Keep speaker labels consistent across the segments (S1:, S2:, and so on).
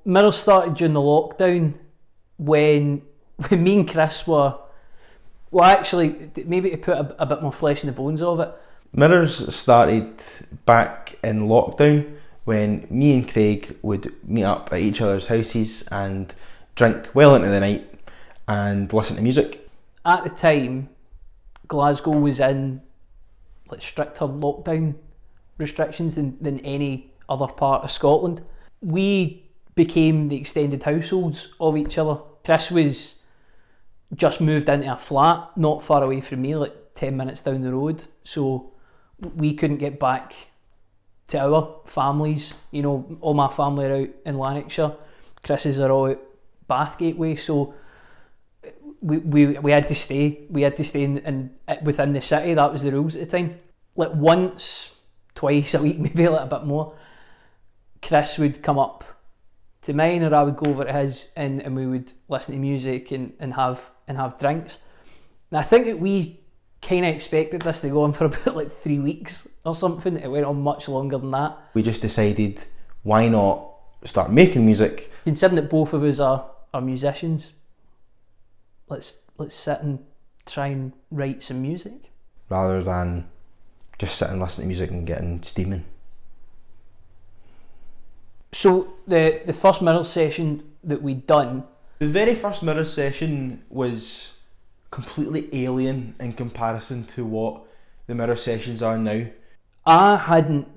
S1: Mirror started during the lockdown when me and Chris were, well actually, maybe to put a bit more flesh in the bones of it.
S2: Mirrors started back in lockdown when me and Craig would meet up at each other's houses and drink well into the night and listen to music.
S1: At the time, Glasgow was in like stricter lockdown restrictions than any other part of Scotland. We became the extended households of each other. Chris was just moved into a flat not far away from me, like 10 minutes down the road, so we couldn't get back to our families. You know, all my family are out in Lanarkshire, Chris's are all out Bath Gateway, so we had to stay. We had to stay in within the city. That was the rules at the time. Like once, twice a week, maybe a little bit more, Chris would come up to mine, or I would go over to his, and we would listen to music and have drinks. And I think that we kind of expected this to go on for about like 3 weeks or something. It went on much longer than that.
S2: We just decided, why not start making music?
S1: Considering that both of us are musicians, let's sit and try and write some music.
S2: Rather than just sit and listen to music and getting steaming.
S1: So the first Mirror session that we'd done...
S2: The very first Mirror session was completely alien in comparison to what the Mirror sessions are now.
S1: I hadn't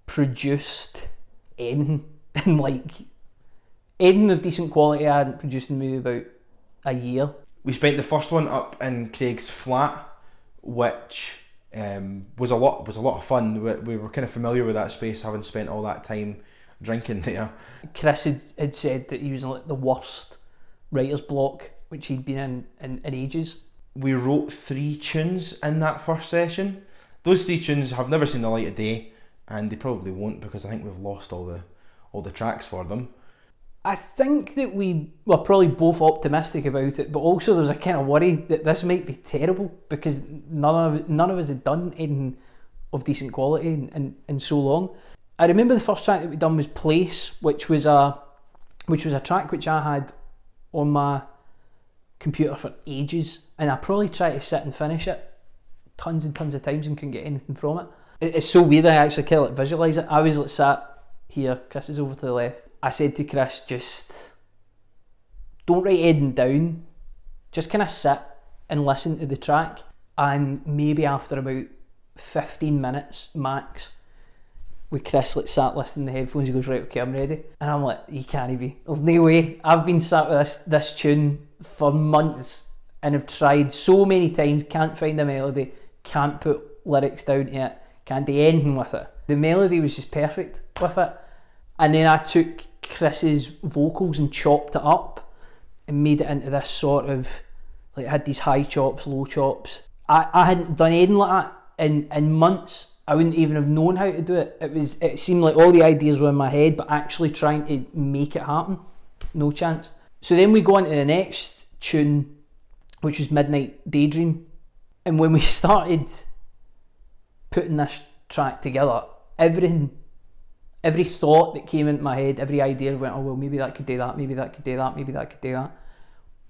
S1: produced anything in anything of decent quality. I hadn't produced in maybe about a year.
S2: We spent the first one up in Craig's flat, which was a lot of fun. We were kind of familiar with that space, having spent all that time drinking there.
S1: Chris had said that he was in like the worst writer's block which he'd been in ages.
S2: We wrote 3 tunes in that first session. Those 3 tunes have never seen the light of day, and they probably won't, because I think we've lost all the tracks for them.
S1: I think that we were probably both optimistic about it, but also there was a kind of worry that this might be terrible, because none of us had done anything of decent quality in so long. I remember the first track that we'd done was Place, which was a track which I had on my computer for ages, and I probably tried to sit and finish it tons and tons of times and couldn't get anything from it. It's so weird that I actually kind of like visualise it. I was like sat here, Chris is over to the left. I said to Chris, just don't write anything down, just kind of sit and listen to the track, and maybe after about 15 minutes max, with Chris like sat listening to the headphones, he goes, right, okay, I'm ready. And I'm like, you can't be, there's no way. I've been sat with this tune for months and have tried so many times, can't find a melody, can't put lyrics down to it, can't do anything with it. The melody was just perfect with it. And then I took Chris's vocals and chopped it up and made it into this sort of, like, it had these high chops, low chops. I hadn't done anything like that in months. I wouldn't even have known how to do it. It seemed like all the ideas were in my head, but actually trying to make it happen, no chance. So then we go on to the next tune, which was Midnight Daydream. And when we started putting this track together, every thought that came into my head, every idea went, oh well, maybe that could do that, maybe that could do that, maybe that could do that.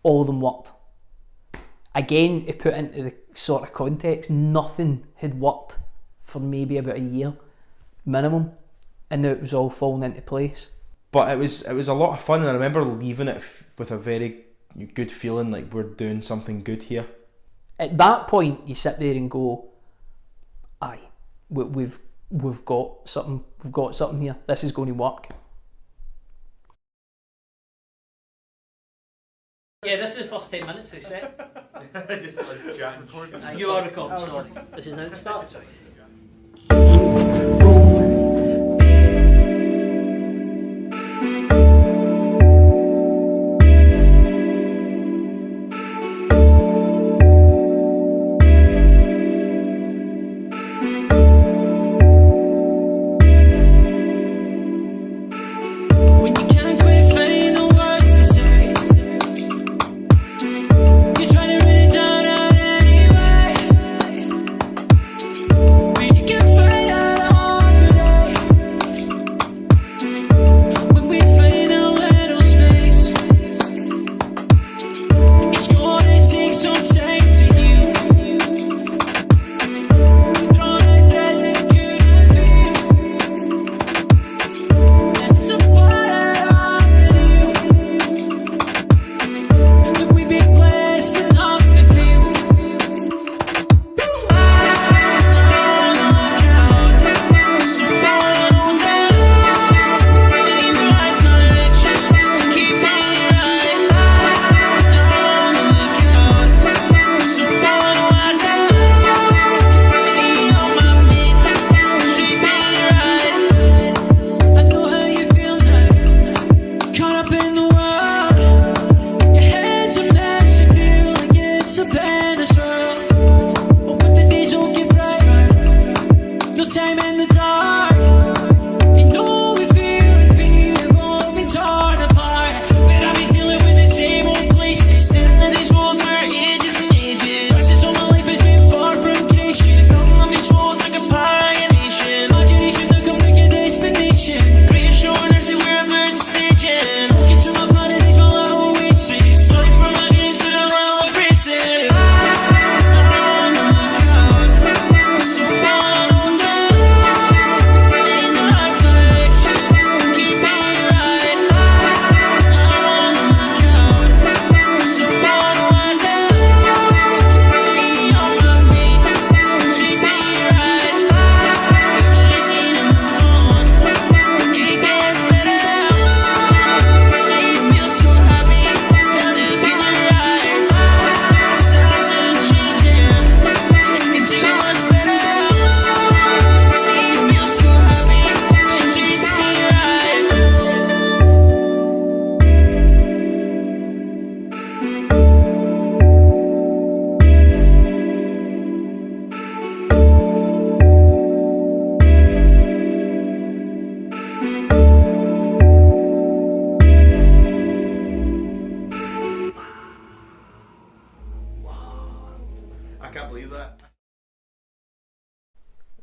S1: All of them worked. Again, to put into the sort of context, nothing had worked for maybe about a year minimum, and now it was all falling into place.
S2: But it was a lot of fun, and I remember leaving it with a very good feeling, like we're doing something good here.
S1: At that point, you sit there and go, aye, we've got something here. This is going to work. Yeah, this is the first 10 minutes they set.
S2: Just was chatting.
S1: You are recording, sorry. This is now the start.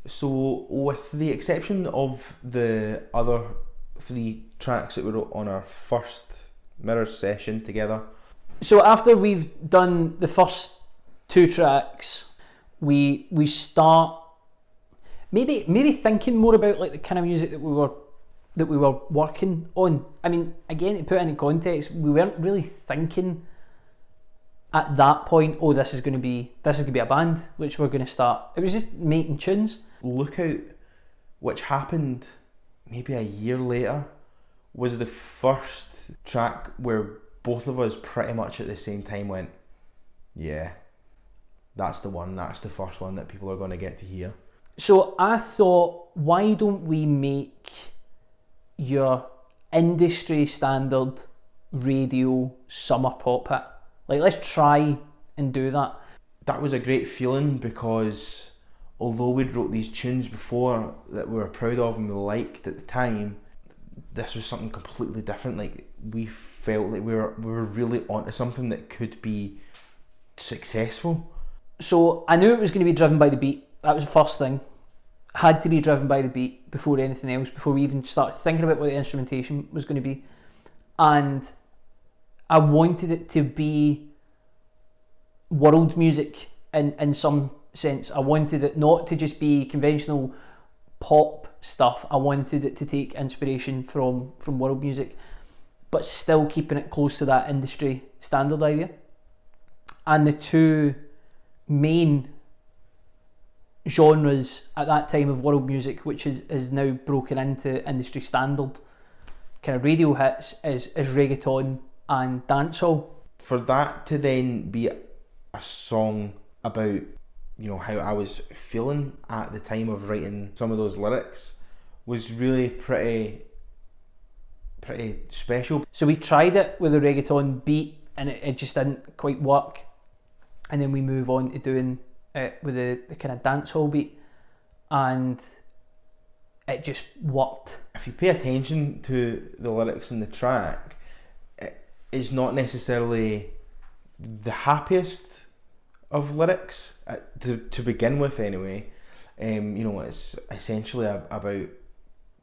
S2: So, with the exception of the other 3 tracks that we wrote on our first Mirror session together.
S1: So after we've done the first 2 tracks, we start maybe thinking more about like the kind of music that we were working on. I mean, again, to put it in context, we weren't really thinking at that point, oh, this is going to be a band which we're going to start. It was just making tunes.
S2: Lookout, which happened maybe a year later, was the first track where both of us pretty much at the same time went, yeah, that's the one, that's the first one that people are going to get to hear.
S1: So I thought, why don't we make your industry standard radio summer pop hit? Like, let's try and do that.
S2: That was a great feeling, because although we'd wrote these tunes before that we were proud of and we liked at the time, this was something completely different. Like, we felt like we were really onto something that could be successful.
S1: So I knew it was going to be driven by the beat. That was the first thing. Had to be driven by the beat before anything else, before we even started thinking about what the instrumentation was going to be. And I wanted it to be world music in some sense. I wanted it not to just be conventional pop stuff. I wanted it to take inspiration from world music, but still keeping it close to that industry standard idea. And the 2 main genres at that time of world music, which is now broken into industry standard kind of radio hits, is reggaeton and dancehall. For
S2: that to then be a song about, you know, how I was feeling at the time of writing some of those lyrics was really pretty special.
S1: So we tried it with a reggaeton beat and it just didn't quite work, and then we move on to doing it with the kind of dancehall beat, and it just worked.
S2: If you pay attention to the lyrics in the track, it is not necessarily the happiest of lyrics to begin with anyway. You know, it's essentially about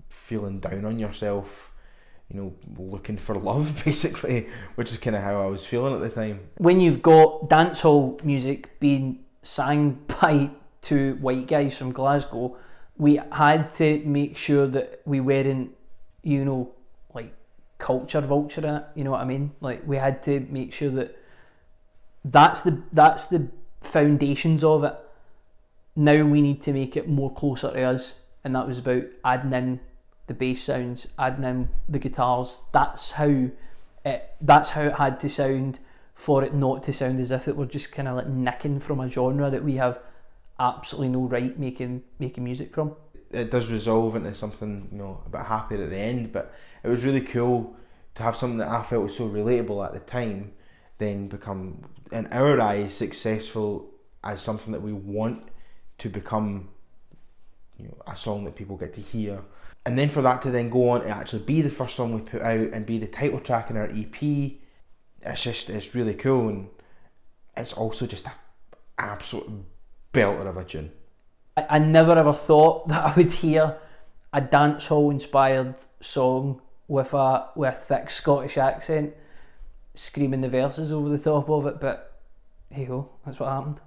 S2: feeling down on yourself, you know, looking for love basically, which is kind of how I was feeling at the time.
S1: When you've got dancehall music being sang by 2 white guys from Glasgow, we had to make sure that we weren't, you know, like culture vulture in it, you know what I mean? Like, we had to make sure that that's the foundations of it. Now we need to make it more closer to us, and that was about adding in the bass sounds, adding in the guitars. That's how it had to sound, for it not to sound as if it were just kind of like nicking from a genre that we have absolutely no right making music from.
S2: It does resolve into something, you know, a bit happier at the end, but it was really cool to have something that I felt was so relatable at the time then become, in our eyes, successful as something that we want to become, you know, a song that people get to hear. And then for that to then go on to actually be the first song we put out and be the title track in our EP, it's really cool, and it's also just an absolute belter of a tune.
S1: I never ever thought that I would hear a dancehall inspired song with a thick Scottish accent screaming the verses over the top of it, but hey ho, that's what happened.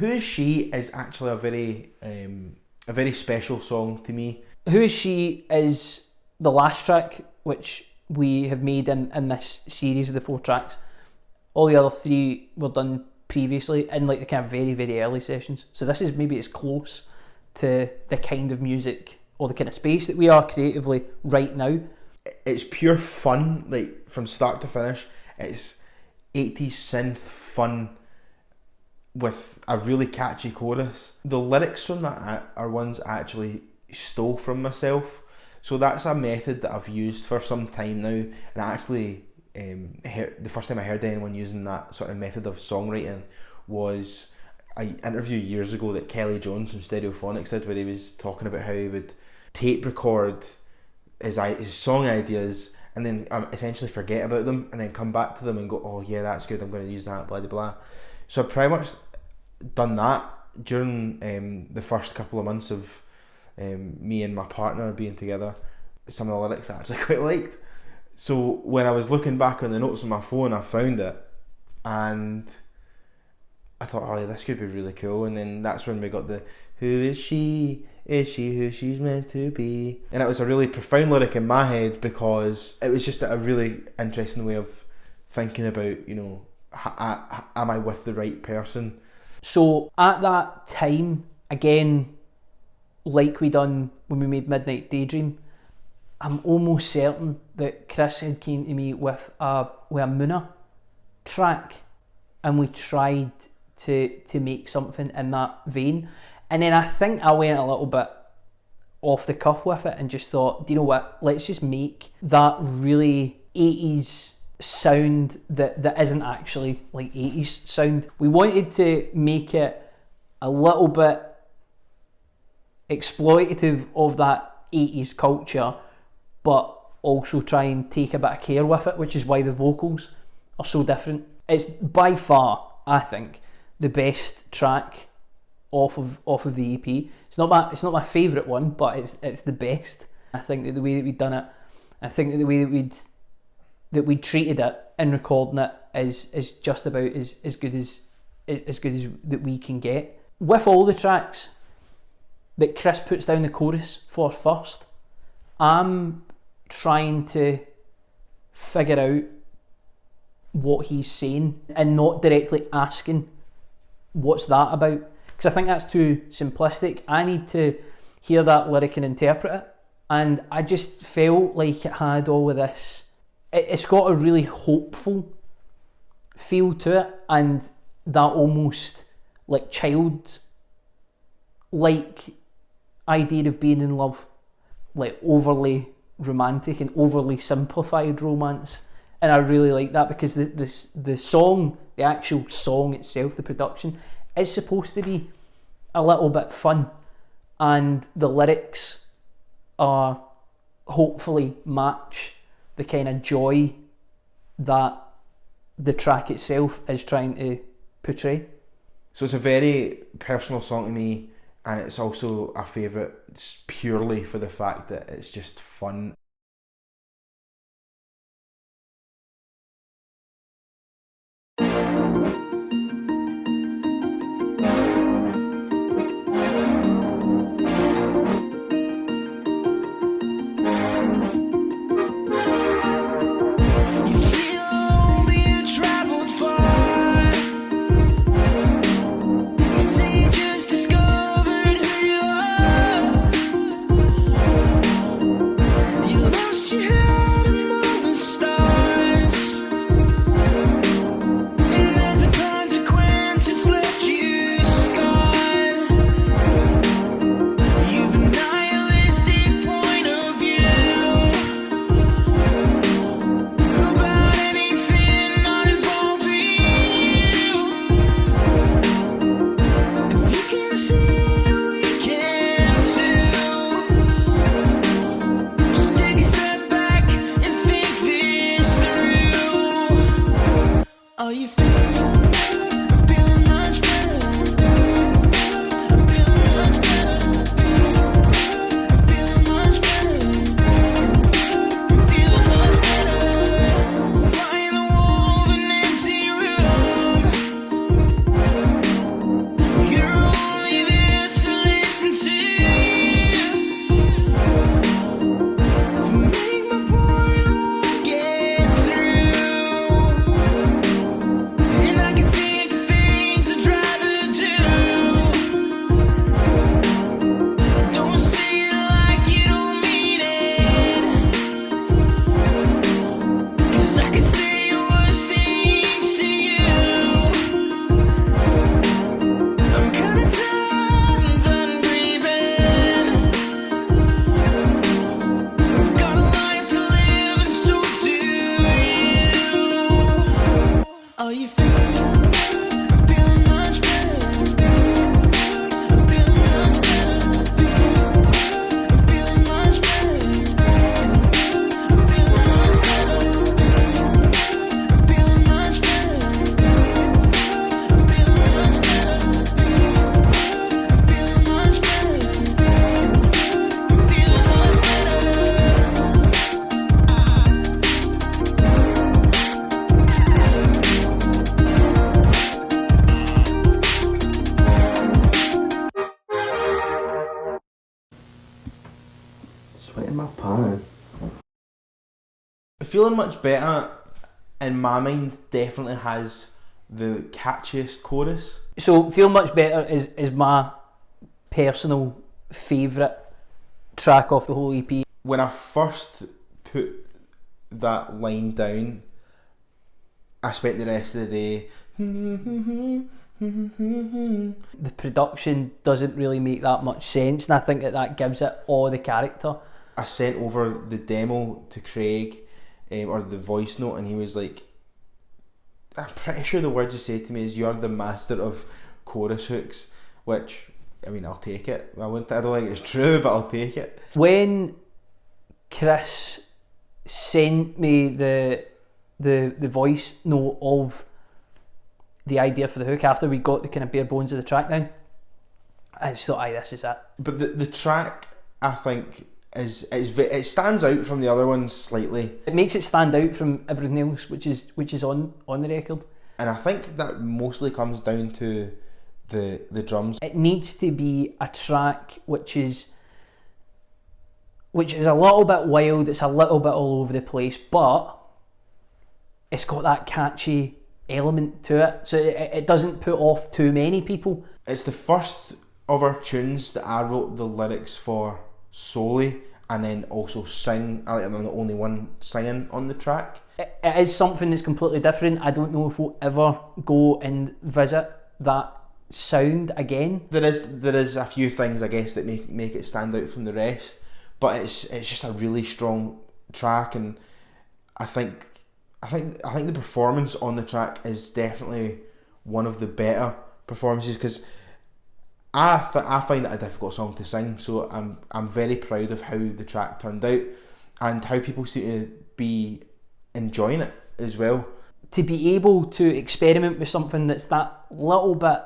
S2: Who Is She is actually a very special song to me.
S1: Who Is She is the last track which we have made in this series of the 4 tracks. All the other 3 were done previously in like the kind of very, very early sessions. So this is maybe as close to the kind of music or the kind of space that we are creatively right now.
S2: It's pure fun, like from start to finish. It's 80s synth fun with a really catchy chorus. The lyrics from that are ones I actually stole from myself. So that's a method that I've used for some time now, and I actually the first time I heard anyone using that sort of method of songwriting was an interview years ago that Kelly Jones from Stereophonics did, where he was talking about how he would tape record his song ideas and then essentially forget about them and then come back to them and go, oh yeah, that's good, I'm going to use that, blah blah blah. So I've pretty much done that during the first couple of months of me and my partner being together. Some of the lyrics I actually quite liked. So when I was looking back on the notes on my phone, I found it and I thought, oh yeah, this could be really cool. And then that's when we got the who is she? Is she who she's meant to be? And it was a really profound lyric in my head because it was just a really interesting way of thinking about, you know, am I with the right person?
S1: So at that time, again, like we done when we made Midnight Daydream, I'm almost certain that Chris had came to me with a Muna track, and we tried to make something in that vein. And then I think I went a little bit off the cuff with it and just thought, do you know what, let's just make that really 80s sound that isn't actually like 80s sound. We wanted to make it a little bit exploitative of that 80s culture, but also try and take a bit of care with it, which is why the vocals are so different. It's by far, I think, the best track off of the EP. It's not my favourite one, but it's the best. I think that the way that we'd done it, I think that the way that we'd treated it in recording it is just about as good as that we can get. With all the tracks that Chris puts down the chorus for first, I'm trying to figure out what he's saying and not directly asking what's that about, because I think that's too simplistic. I need to hear that lyric and interpret it, and I just felt like it had all of this, it's got a really hopeful feel to it, and that almost like child like idea of being in love, like overly romantic and overly simplified romance. And I really like that because the song, the actual song itself, the production, is supposed to be a little bit fun, and the lyrics are hopefully match the kind of joy that the track itself is trying to portray.
S2: So it's a very personal song to me, and it's also a favourite purely for the fact that it's just fun.
S3: You in my pan.
S2: Feeling Much Better, in my mind, definitely has the catchiest chorus.
S1: So Feel Much Better is my personal favourite track off the whole EP.
S2: When I first put that line down, I spent the rest of the day.
S1: The production doesn't really make that much sense, and I think that gives it all the character.
S2: I sent over the demo to Craig, or the voice note, and he was like, I'm pretty sure the words he said to me is, "You're the master of chorus hooks," which, I mean, I'll take it. I don't think it's true, but I'll take it.
S1: When Chris sent me the voice note of the idea for the hook after we got the kind of bare bones of the track down, I just thought, aye, this is it.
S2: But the track, I think, it stands out from the other ones slightly.
S1: It makes it stand out from everything else which is on the record. And
S2: I think that mostly comes down to the drums.
S1: It needs to be a track which is a little bit wild, it's a little bit all over the place, but it's got that catchy element to it, so it doesn't put off too many people.
S2: It's the first of our tunes that I wrote the lyrics for solely, and then also sing. I'm the only one singing on the track.
S1: It is something that's completely different. I don't know if we'll ever go and visit that sound again.
S2: There is a few things, I guess, that make it stand out from the rest, but it's just a really strong track, and I think the performance on the track is definitely one of the better performances, because I find it a difficult song to sing, so I'm very proud of how the track turned out and how people seem to be enjoying it as well.
S1: To be able to experiment with something that's that little bit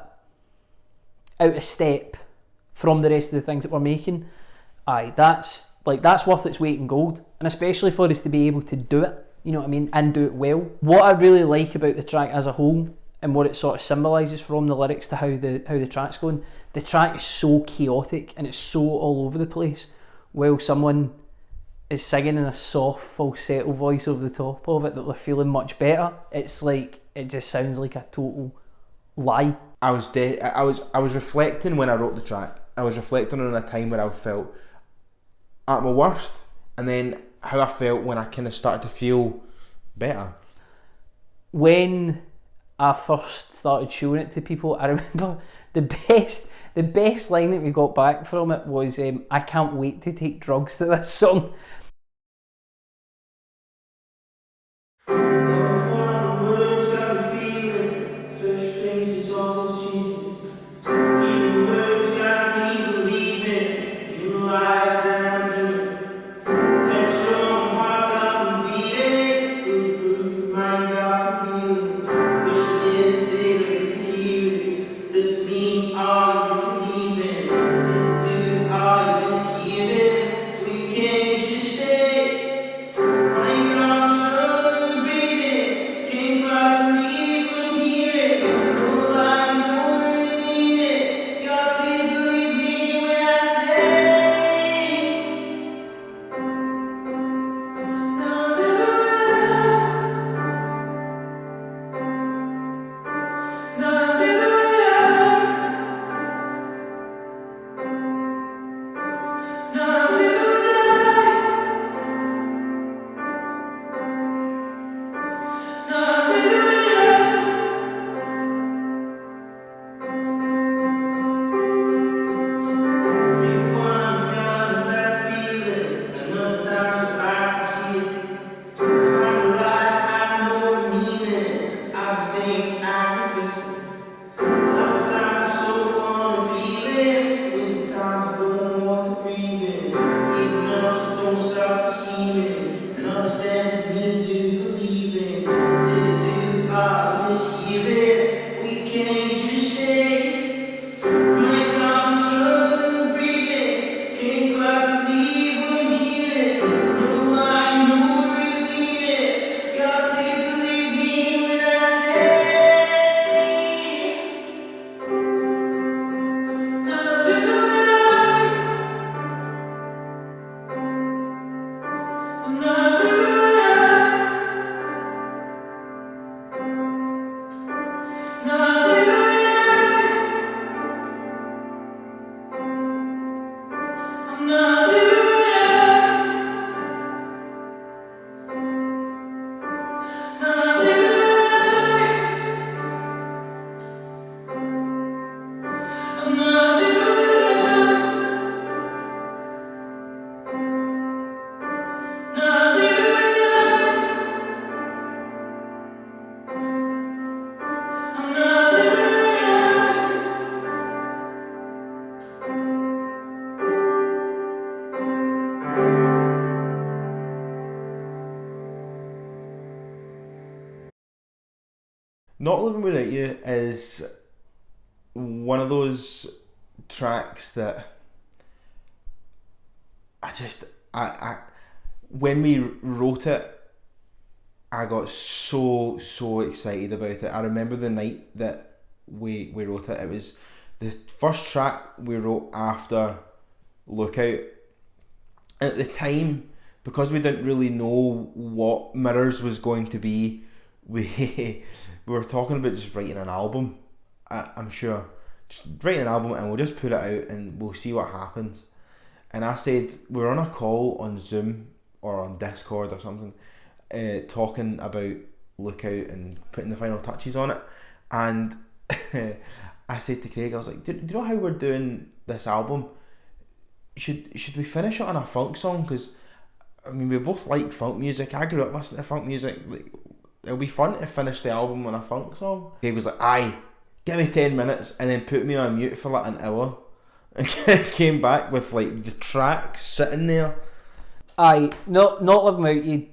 S1: out of step from the rest of the things that we're making, aye, that's worth its weight in gold, and especially for us to be able to do it, you know what I mean, and do it well. What I really like about the track as a whole, and what it sort of symbolises from the lyrics to how the track's going, the track is so chaotic and it's so all over the place, while someone is singing in a soft falsetto voice over the top of it that they're feeling much better. It's like, it just sounds like a total lie.
S2: I was reflecting when I wrote the track. I was reflecting on a time where I felt at my worst, and then how I felt when I kind of started to feel better.
S1: When I first started showing it to people, I remember the best line that we got back from it was, "I can't wait to take drugs to this song."
S2: Just Not Living Without You is one of those tracks that I when we wrote it, I got so excited about it. I remember the night that we wrote it. It was the first track we wrote after Lookout. At the time, because we didn't really know what Mirrors was going to be, we were talking about just writing an album. I'm sure, just writing an album and we'll just put it out and we'll see what happens. And I said, we were on a call on Zoom or on Discord or something, talking about Lookout and putting the final touches on it. And I said to Craig, I was like, do you know how we're doing this album? Should we finish it on a funk song? Because I mean, we both like funk music. I grew up listening to funk music. Like, it'll be fun to finish the album on a funk song. Craig was like, aye, give me 10 minutes, and then put me on mute for like an hour. And came back with like the track sitting there.
S1: Aye, not Living Without You.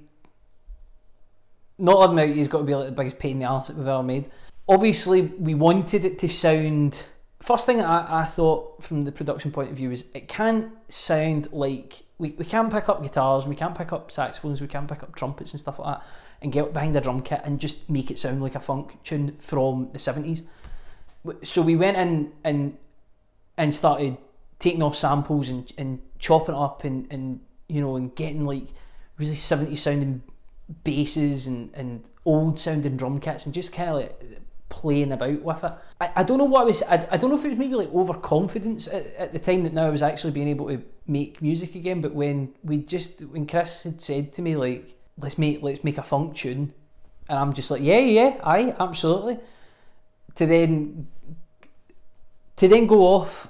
S1: Not Living Without You's got to be like the biggest pain in the arse that we've ever made. Obviously, we wanted it to sound. First thing I thought from the production point of view is it can't sound like we can't pick up guitars, we can't pick up saxophones, we can't pick up trumpets and stuff like that and get behind a drum kit and just make it sound like a funk tune from the 70s. So we went in and started taking off samples and chopping it up and you know, and getting like really 70s sounding basses and old sounding drum kits and just kind of like playing about with it. I don't know what I was. I don't know if it was maybe like overconfidence at the time that now I was actually being able to make music again. But when Chris had said to me like, let's make a funk tune, and I'm just like, yeah, aye, absolutely. To then go off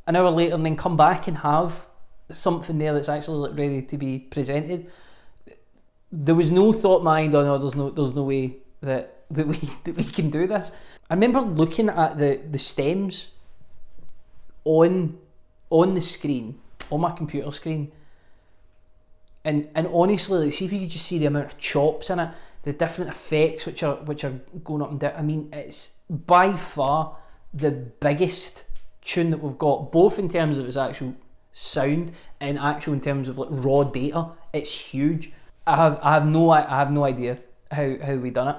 S1: an hour later and then come back and have something there that's actually like ready to be presented. There was no thought in my mind, oh no, there's no way that we can do this. I remember looking at the stems on the screen, on my computer screen, and honestly, like, see if you could just see the amount of chops in it, the different effects which are going up and down. I mean, it's by far the biggest tune that we've got, both in terms of its actual sound and actual in terms of like raw data. It's huge. I have no idea how we done it.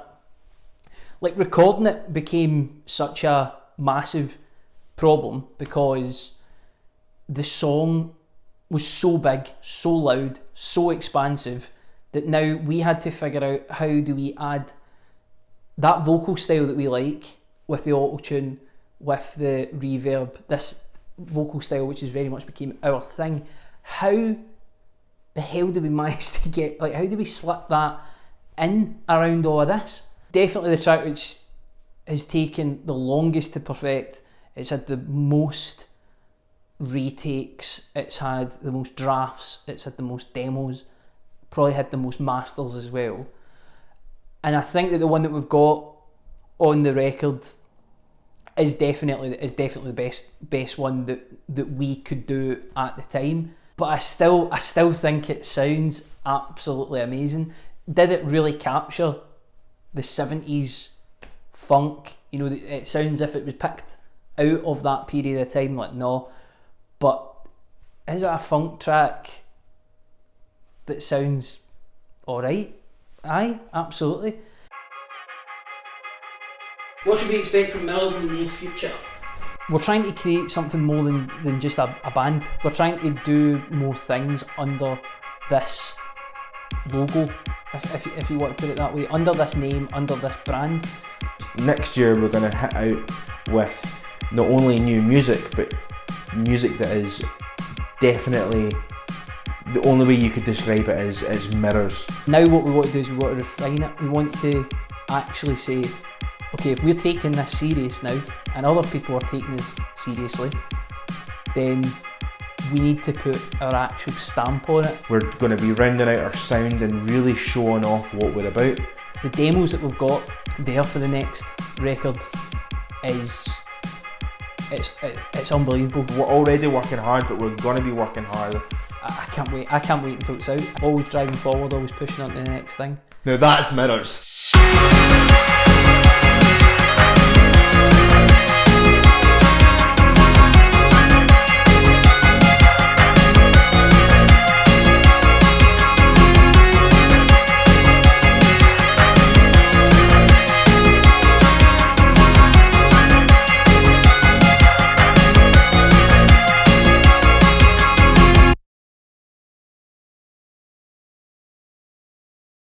S1: Like, recording it became such a massive problem because the song was so big, so loud, so expansive that now we had to figure out how do we add that vocal style that we like with the auto-tune, with the reverb, this vocal style which is very much became our thing. How the hell did we manage to get, like, how did we slip that in around all of this? Definitely the track which has taken the longest to perfect. It's had the most retakes, it's had the most drafts, it's had the most demos, probably had the most masters as well. And I think that the one that we've got on the record is definitely the best one that we could do at the time. But I still think it sounds absolutely amazing. Did it really capture the 70s funk? You know, it sounds as if it was picked out of that period of time. Like, no. But is it a funk track that sounds alright? Aye, absolutely. What should we expect from Mirrors in the near future? We're trying to create something more than just a band. We're trying to do more things under this logo, if you want to put it that way, under this name, under this brand.
S2: Next year we're going to hit out with not only new music, but music that is definitely the only way you could describe it is mirrors.
S1: Now what we want to do is we want to refine it. We want to actually say, okay, if we're taking this serious now and other people are taking this seriously, then we need to put our actual stamp on it.
S2: We're going to be rounding out our sound and really showing off what we're about.
S1: The demos that we've got there for the next record it's unbelievable.
S2: We're already working hard, but we're going to be working harder.
S1: I can't wait. I can't wait until it's out. Always driving forward, always pushing on to the next thing.
S2: Now that's mirrors.